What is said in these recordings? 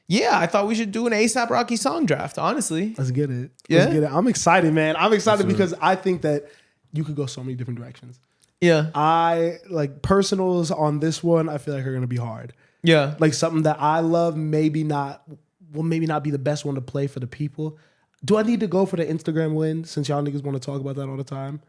Yeah, I thought we should do an ASAP Rocky song draft, honestly. Let's get it. Yeah? Let's get it. I'm excited, man. I'm excited because I think that you could go so many different directions. Yeah. I like personals on this one, I feel like are going to be hard. Yeah. Like something that I love, maybe not be the best one to play for the people. Do I need to go for the Instagram win since y'all niggas want to talk about that all the time?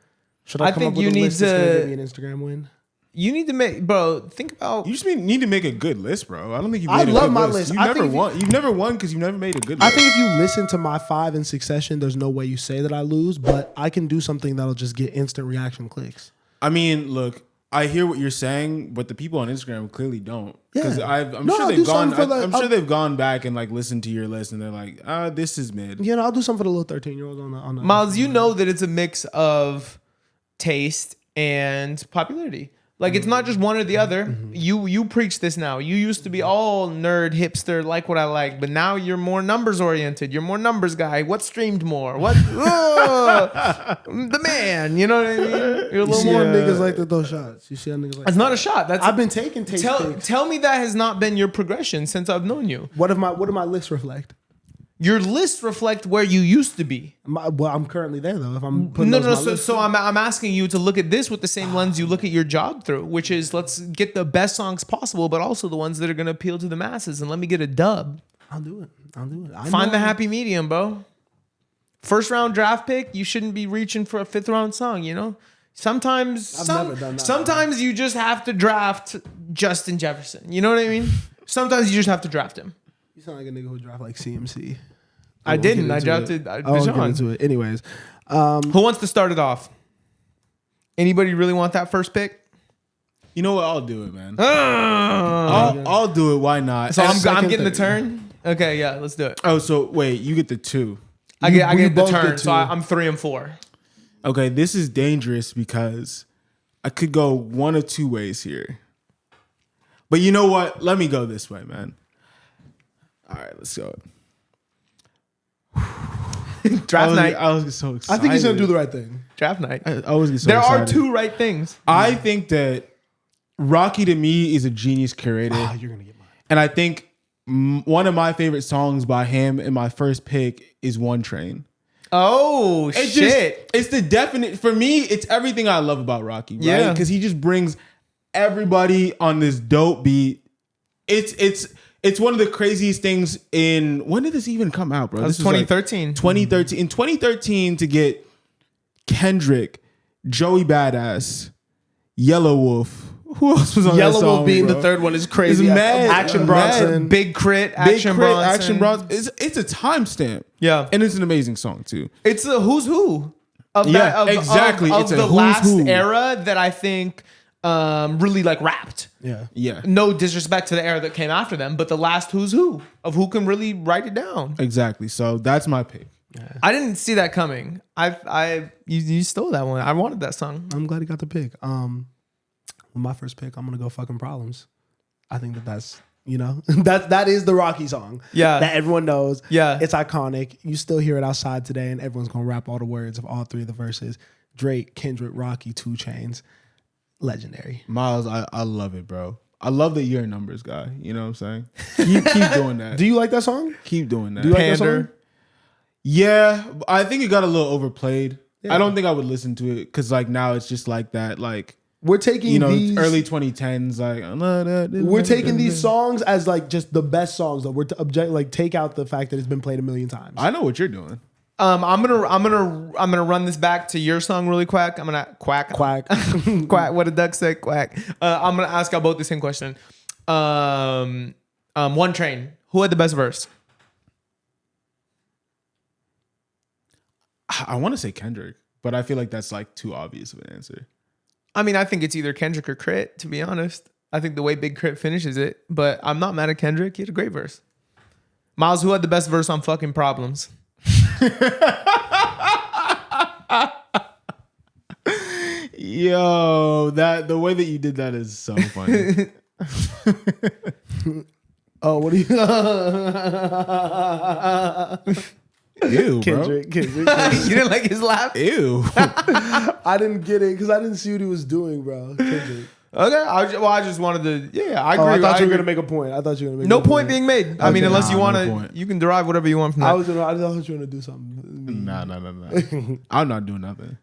Should I come think up with you a need list that's gonna to- give me an Instagram win? You need to make, bro, think about. You just need to make a good list, bro. I don't think you've I made a love good my list. list. You I never think won. You've never won because you've never made a good I list. think if you listen to my 5 in succession, there's no way you say that I lose, but I can do something that'll just get instant reaction clicks. I mean, look, I hear what you're saying, but the people on Instagram clearly don't. Because Yeah. I'm No, sure I'll they've do gone. something for the- I'm sure they've gone back and like listened to your list, and they're like, this is mid. You know, I'll do something for the little 13-year-olds on the Miles, you know that it's a mix of taste and popularity. Like it's not just one or the other. You preach this now. You used to be all nerd, hipster, like what I like, but now you're more numbers oriented. You're more numbers guy. What streamed more? What? The man. You know what I mean? You're a You little see more. how niggas like to throw shots. You see how niggas like It's not a shot. That's I've been taking taste picks. tell me that has not been your progression since I've known you. What do my lists reflect? Your lists reflect where you used to be. Well, I'm currently there though. If I'm putting No, those no. on my list. So I'm asking you to look at this with the same lens you look at your job through, which is let's get the best songs possible, but also the ones that are going to appeal to the masses, and let me get a dub. I'll do it. Find the happy medium, bro. First round draft pick, you shouldn't be reaching for a 5th round song. You know, sometimes never done that. Sometimes you just have to draft Justin Jefferson. You know what I mean? Sometimes you just have to draft him. You sound like a nigga who draft like CMC. I didn't. I into drafted I won't get Deshaun. into it. Anyways, Who wants to start it off? Anybody really want that first pick? You know what? I'll do it, man. I'll do it. Why not? So I'm second getting the thing. turn. Okay, yeah, let's do it. Oh, so wait, you get the 2. I get the both turn, get so two. I'm 3 and 4. Okay, this is dangerous because I could go one of 2 ways here. But you know what? Let me go this way, man. All right, let's go. Draft night. I was so excited. I think he's gonna do the right thing. Draft night. I was so There are excited. 2 right things. I think that Rocky to me is a genius curator. You're gonna get mine. And I think one of my favorite songs by him in my first pick is One Train. Oh It's shit! It's the definite, for me, it's everything I love about Rocky, right? Yeah. Because he just brings everybody on this dope beat. It's one of the craziest things when did this even come out, bro? That was This was like 2013. 2013. In 2013 to get Kendrick, Joey Badass, Yellow Wolf. Who else was on that Yellow song, Wolf being bro? the third one is crazy. It's mad. Action Mad. Bronson. Big Crit, Big Action Crit, Bronson. Action Bronson. It's a timestamp. Yeah, And it's an amazing song too. it's the who's who of Yeah, that. Of, exactly. Of It's a the who's last who. era that I think really like rapped. Yeah. Yeah. No disrespect to the era that came after them, but the last who's who of who can really write it down. Exactly. So that's my pick. I didn't see that coming. You stole that one. I wanted that song. I'm glad he got the pick. With my first pick, I'm gonna go fucking Problems. I think that's that is the Rocky song. Yeah. That everyone knows. Yeah. It's iconic. You still hear it outside today, and everyone's gonna rap all the words of all 3 of the verses. Drake, Kendrick, Rocky, 2 Chainz. Legendary. Miles, I love it, bro. I love that you're a numbers guy. You know what I'm saying? Keep doing that. Do you like that song? Keep doing that. Do you like that Pander. song? Yeah, I think it got a little overplayed. Yeah. I don't think I would listen to it because like now it's just like that, like We're taking these early 2010s, like We're taking these songs as like just the best songs. Though we're to take out the fact that it's been played a million times. I know what you're doing. I'm gonna run this back to your song really quick. I'm gonna quack. Quack. Quack. What did duck say? Quack. I'm gonna ask y'all both the same question. One Train. Who had the best verse? I want to say Kendrick, but I feel like that's like too obvious of an answer. I mean, I think it's either Kendrick or Crit. To be honest, I think the way Big Crit finishes it, but I'm not mad at Kendrick. He had a great verse. Miles, who had the best verse on Fucking Problems? Yo, the way that you did that is so funny. Oh, what do you? Ew, bro. Kendrick. You didn't like his laugh? Ew. I didn't get it because I didn't see what he was doing, bro. Kendrick. Okay, I just wanted to. Yeah, I agree. Oh, I thought you were agree. gonna make a point. I thought you were gonna make No a point being made. I mean, Okay. unless you Nah, want no to, point. you can derive whatever you want from that. I thought you were gonna do something. No. I'm not doing nothing.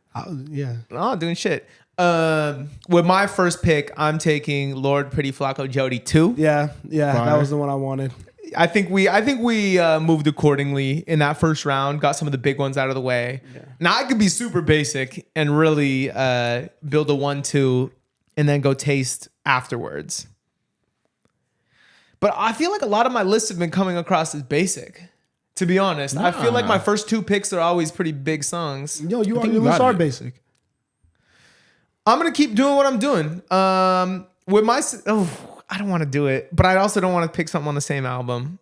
Yeah. Not doing shit. With my first pick, I'm taking Lord Pretty Flacco Jody 2. Yeah. That Fire. was the one I wanted. I think we moved accordingly in that first round. Got some of the big ones out of the way. Yeah. Now I could be super basic and really build a 1-2 and then go taste afterwards. But I feel like a lot of my lists have been coming across as basic. To be honest, I feel like my first 2 picks are always pretty big songs. Yo, you think you got are it. basic. I'm gonna keep doing what I'm doing. With my, I don't want to do it, but I also don't want to pick something on the same album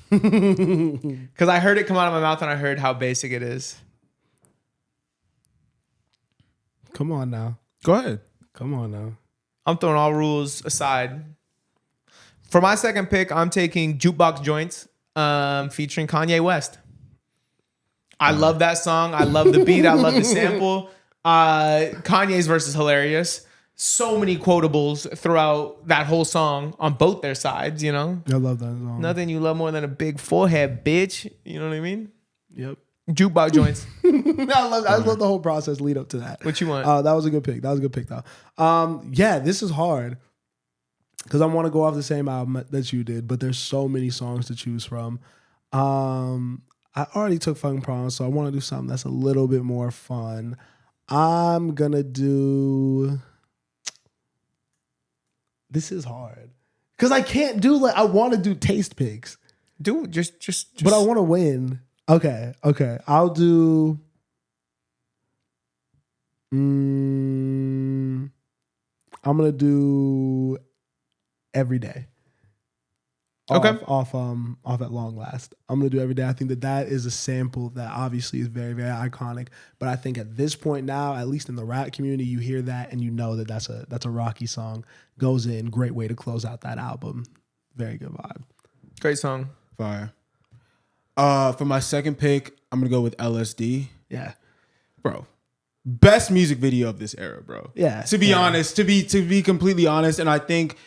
because I heard it come out of my mouth and I heard how basic it is. Come on now. Go ahead. Come on now. I'm throwing all rules aside. For my second pick, I'm taking Jukebox Joints, featuring Kanye West. I love that song. I love the beat. I love the sample. Kanye's verse is hilarious. So many quotables throughout that whole song on both their sides, you know? I love that song. Nothing you love more than a big forehead, bitch. You know what I mean? Yep. Jukebox Joints. I love the whole process lead up to that. What you want? That was a good pick. Though. Yeah, this is hard because I want to go off the same album that you did, but there's so many songs to choose from. I already took Fucking Promise, so I want to do something that's a little bit more fun. I'm gonna do. This is hard because I can't do I want to do taste picks. Do just. But I want to win. Okay. I'll do. I'm gonna do Every Day. Okay. Off at Long Last. I'm gonna do Every Day. I think that is a sample that obviously is very, very iconic. But I think at this point now, at least in the rap community, you hear that and you know that that's a Rocky song. Goes in, great way to close out that album. Very good vibe. Great song. Fire. For my second pick, I'm gonna go with LSD. Yeah. Bro. Best music video of this era, bro. Yeah. To be honest, to be completely honest, and I think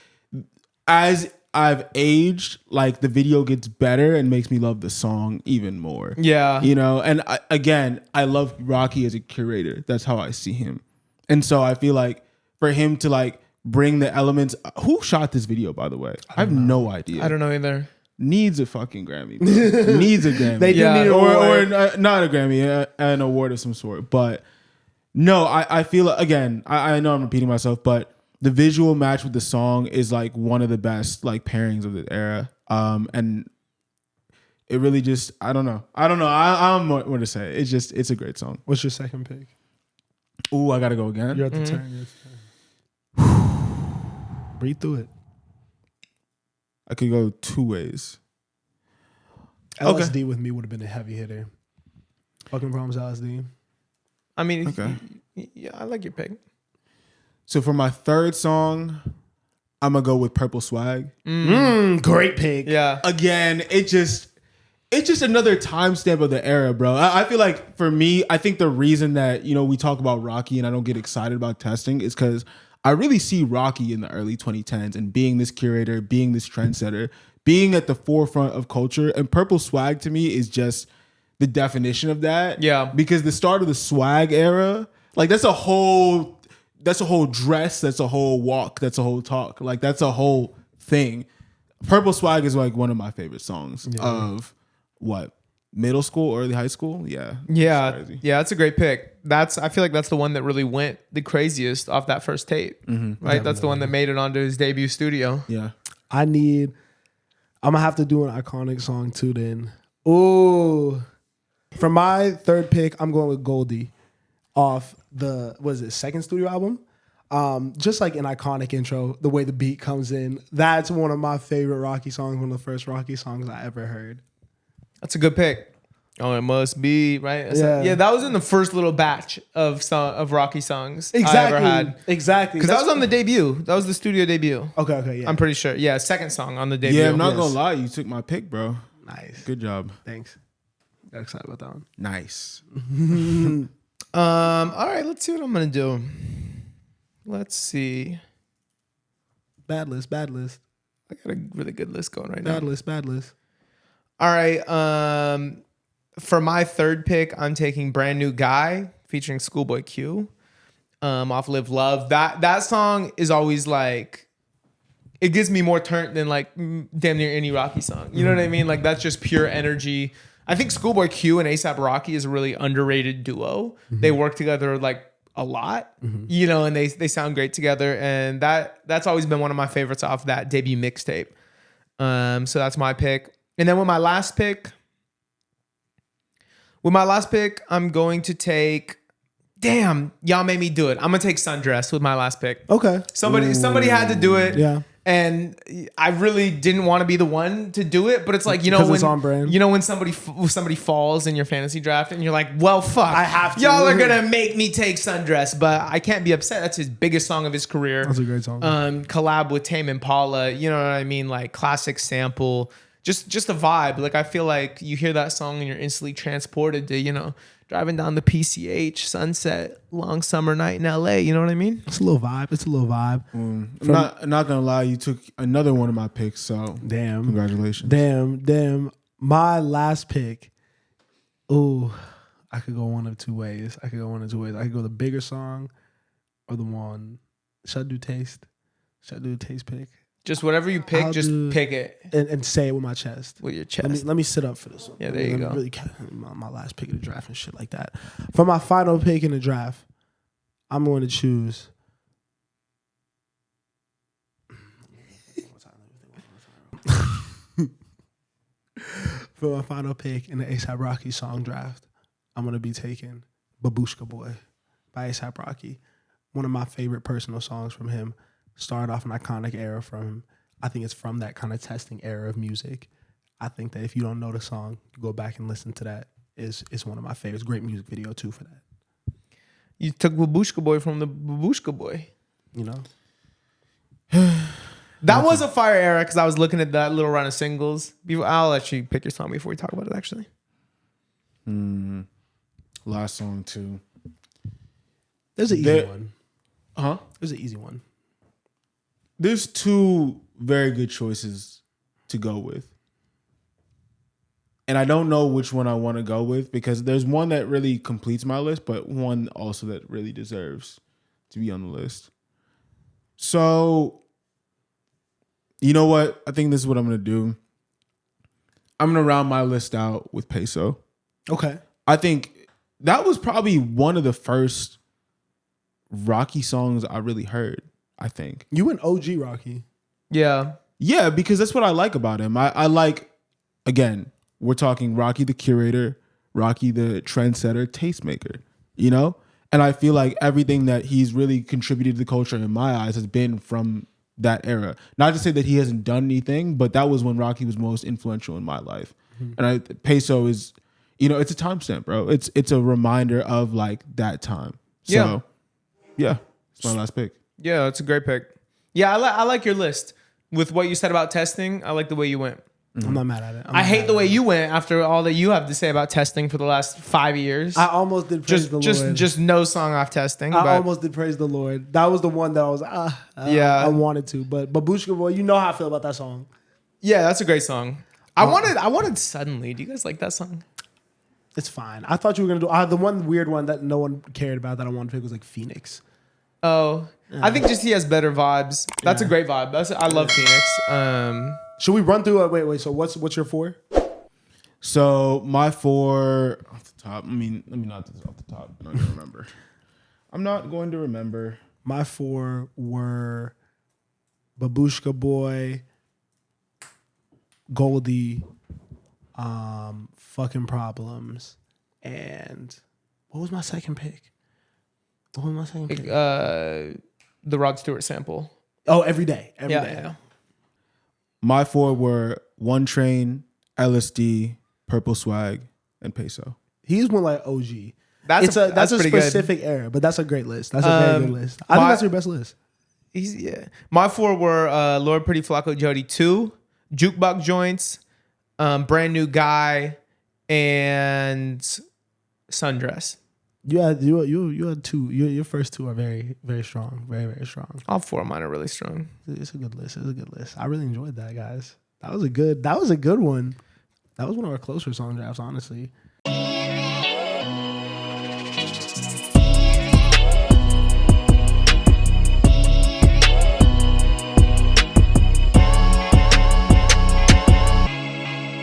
as I've aged, like the video gets better and makes me love the song even more. Yeah. You know, and I love Rocky as a curator. That's how I see him. And so I feel like for him to like bring the elements. Who shot this video, by the way? I have no idea. I don't know either. Needs a fucking Grammy. Bro. Needs a Grammy. They do Yeah. need an or award. not a Grammy, an award of some sort. But no, I feel, again, I know I'm repeating myself, but the visual match with the song is like one of the best like pairings of the era. And it really just, I don't know. I don't know what to say. It's a great song. What's your second pick? Ooh, I gotta go again. You're at the turn. Breathe through it. I could go two ways. LSD with me would have been a heavy hitter. Fucking Promise LSD. I mean, Okay. yeah, I like your pick. So for my third song, I'm gonna go with Purple Swag. Great pick. Yeah. Again, it's just another timestamp of the era, bro. I feel like for me, I think the reason that, you know, we talk about Rocky and I don't get excited about testing is because I really see Rocky in the early 2010s and being this curator, being this trendsetter, being at the forefront of culture. And Purple Swag to me is just the definition of that. Yeah. Because the start of the swag era, like that's a whole dress, that's a whole walk, that's a whole talk. Like that's a whole thing. Purple Swag is like one of my favorite songs of what? Middle school, early high school? Yeah. Yeah. It's crazy. Yeah, that's a great pick. I feel like that's the one that really went the craziest off that first tape. Right? Definitely. That's the one that made it onto his debut studio. Yeah. I'm gonna have to do an iconic song too then. Ooh. For my third pick, I'm going with Goldie off the second studio album. Just like an iconic intro, the way the beat comes in. That's one of my favorite Rocky songs, one of the first Rocky songs I ever heard. That's a good pick. Oh, it must be, right? Yeah. That was in the first little batch of Rocky songs I ever had. Exactly. Because that was on the debut. That was the studio debut. Okay, yeah. I'm pretty sure. Yeah, second song on the debut. Yeah, I'm not Yes. gonna lie, you took my pick, bro. Nice. Good job. Thanks. Got excited about that one. Nice. All right, let's see what I'm gonna do. Let's see. Bad list. I got a really good list going right now. Bad list. All right. For my third pick, I'm taking Brand New Guy featuring Schoolboy Q. Off Live Love. That song is always like, it gives me more turn than like damn near any Rocky song. You know what I mean? Like that's just pure energy. I think Schoolboy Q and A$AP Rocky is a really underrated duo. They work together like a lot, you know, and they sound great together. And that's always been one of my favorites off that debut mixtape. So that's my pick. And then with my last pick, I'm going to take. Damn, y'all made me do it. I'm gonna take Sundress with my last pick. Okay. Somebody had to do it. Yeah. And I really didn't want to be the one to do it, but it's like, you know, when it's on brand. You know when somebody falls in your fantasy draft and you're like, well, fuck, I have to. Y'all are gonna make me take Sundress, but I can't be upset. That's his biggest song of his career. That's a great song. Collab with Tame Impala. You know what I mean? Like classic sample. Just a vibe. Like I feel like you hear that song and you're instantly transported to, you know, driving down the PCH, sunset, long summer night in LA. You know what I mean? It's a little vibe. I'm not gonna lie, you took another one of my picks, so Damn. Congratulations. Damn. My last pick. Ooh, I could go one of two ways. I could go the bigger song or the one. Should I do taste? Should I do a taste pick? Just whatever you pick, pick it And say it with my chest. with your chest. Let me sit up for this one. Yeah, there you go. Really, my last pick of the draft and shit like that. For my final pick in the draft, I'm going to choose. For my final pick in the A$AP Rocky song draft, I'm going to be taking Babushka Boy by A$AP Rocky. One of my favorite personal songs from him. Started off an iconic era from him. I think it's from that kind of testing era of music. I think that if you don't know the song, go back and listen to that. It's one of my favorites. Great music video too for that. You took Babushka Boy from the Babushka Boy. You know? That was a fire era because I was looking at that little run of singles. I'll let you pick your song before we talk about it, actually. Last song too. There's an easy one. Huh? There's an easy one. There's two very good choices to go with. And I don't know which one I want to go with because there's one that really completes my list, but one also that really deserves to be on the list. So, you know what? I think this is what I'm going to do. I'm going to round my list out with Peso. Okay. I think that was probably one of the first Rocky songs I really heard. I think You went OG Rocky. Yeah. Yeah, because that's what I like about him. I like, again, we're talking Rocky the curator, Rocky the trendsetter, tastemaker, you know? And I feel like everything that he's really contributed to the culture in my eyes has been from that era. Not to say that he hasn't done anything, but that was when Rocky was most influential in my life. And Peso is, you know, it's a timestamp, bro. It's a reminder of like that time. So, yeah, it's my last pick. Yeah, that's a great pick. Yeah, I like your list. With what you said about testing, I like the way you went. I'm not mad at it. I hate the way you went after all that you have to say about testing for the last 5 years. I almost did praise the Lord. Just no song off testing. I but almost did praise the Lord. That was the one that I was I wanted to. But Babushka Boy, you know how I feel about that song. Yeah, that's a great song. I wanted Suddenly. Do you guys like that song? It's fine. I thought you were gonna do the one weird one that no one cared about that I wanted to pick was like Phoenix. Oh, I think just he has better vibes. That's a great vibe. I love Phoenix. Should we run through? Wait. So what's your 4? So my 4 off the top. Let me not do this off the top. I'm not gonna remember. I'm not going to remember. My 4 were Babushka Boy, Goldie, Fucking Problems, and what was my second pick? The Rod Stewart sample. Oh, Every Day. Every Yeah, Day. yeah. My 4 were One Train, LSD, Purple Swag, and Peso. He's one like OG. That's a pretty good. specific era, but that's a great list. That's a very good list. I think that's your best list. My 4 were Lord Pretty Flacco Jody 2, Jukebox Joints, Brand New Guy, and Sundress. You had two. Your first two are very, very strong. Very, very strong. All 4 of mine are really strong. It's a good list. I really enjoyed that, guys. That was a good one. That was one of our closer song drafts, honestly.